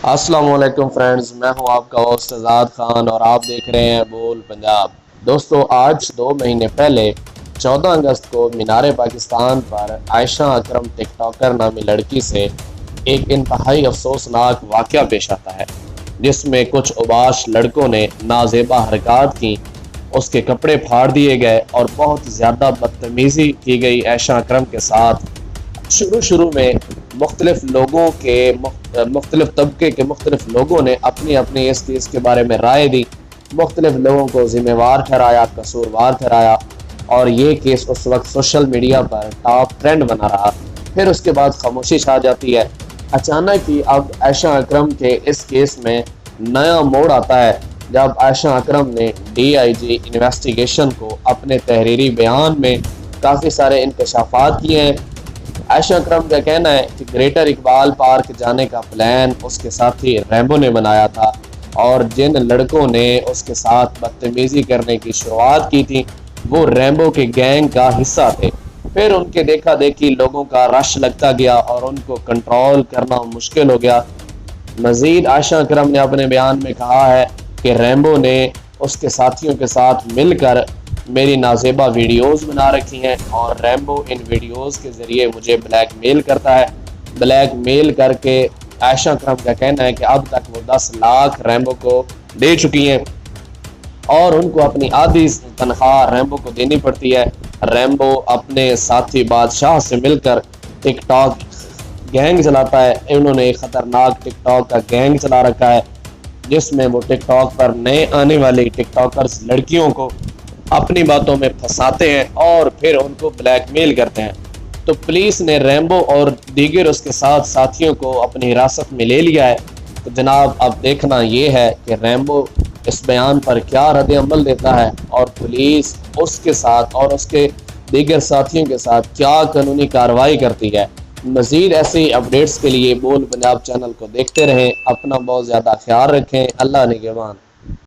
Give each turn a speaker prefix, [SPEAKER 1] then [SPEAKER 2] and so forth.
[SPEAKER 1] अस्सलाम वालेकुम फ्रेंड्स, मैं हूं आपका होस्ट आज़ाद खान और आप देख रहे हैं बोल पंजाब। दोस्तों, आज 2 महीने पहले 14 अगस्त को मीनार पाकिस्तान पर आयशा अकरम टिकटॉकर नामी लड़की से एक इंतहाई अफसोसनाक वाक़या पेश आता है, जिसमें कुछ उबाश लड़कों ने नाजेबा हरकत की, उसके कपड़े फाड़ दिए गए और बहुत ज़्यादा बदतमीज़ी की गई आयशा अकरम के साथ। शुरू में मुख्तलिफ लोगों के मुख्तलिफ तबके के मुख्तलिफ लोगों ने अपनी अपनी इस केस के बारे में राय दी, मुख्तलिफ लोगों को ज़िम्मेवार ठहराया, कसूरवार ठहराया और ये केस उस वक्त सोशल मीडिया पर टॉप ट्रेंड बना रहा। फिर उसके बाद खामोशी छा जाती है। अचानक ही अब आयशा अकरम के इस केस में नया मोड़ आता है, जब आयशा अकरम ने DIG इन्वेस्टिगेशन को अपने तहरीरी बयान में काफ़ी सारे इंकशाफात किए हैं। आयशा अकरम का कहना है कि ग्रेटर इकबाल पार्क जाने का प्लान उसके साथी रैम्बो ने बनाया था और जिन लड़कों ने उसके साथ बदतमीज़ी करने की शुरुआत की थी वो रैम्बो के गैंग का हिस्सा थे। फिर उनके देखा देखी लोगों का रश लगता गया और उनको कंट्रोल करना मुश्किल हो गया। मजीद आयशा अकरम ने अपने बयान में कहा है कि रैम्बो ने उसके साथियों के साथ मिलकर मेरी नाजेबा वीडियोस बना रखी हैं और रैम्बो इन वीडियोस के ज़रिए मुझे ब्लैकमेल करता है। ब्लैकमेल करके आयशा अकरम का कहना है कि अब तक वो 10 लाख रैम्बो को दे चुकी हैं और उनको अपनी आधी तनख्वाह रैम्बो को देनी पड़ती है। रैम्बो अपने साथी बादशाह से मिलकर टिकटॉक गैंग चलाता है। इन्होंने एक ख़तरनाक टिकटॉक का गैंग चला रखा है, जिसमें वो टिकटॉक पर नए आने वाली टिकटॉकर्स लड़कियों को अपनी बातों में फंसाते हैं और फिर उनको ब्लैकमेल करते हैं। तो पुलिस ने रैम्बो और दीगर उसके साथ साथियों को अपनी हिरासत में ले लिया है। तो जनाब, अब देखना ये है कि रैम्बो इस बयान पर क्या रद्द अमल देता है और पुलिस उसके साथ और उसके दीगर साथियों के साथ क्या कानूनी कार्रवाई करती है। मज़ीद ऐसे अपडेट्स के लिए बोल पंजाब चैनल को देखते रहें। अपना बहुत ज़्यादा ख्याल रखें। अल्लाह निगहबान।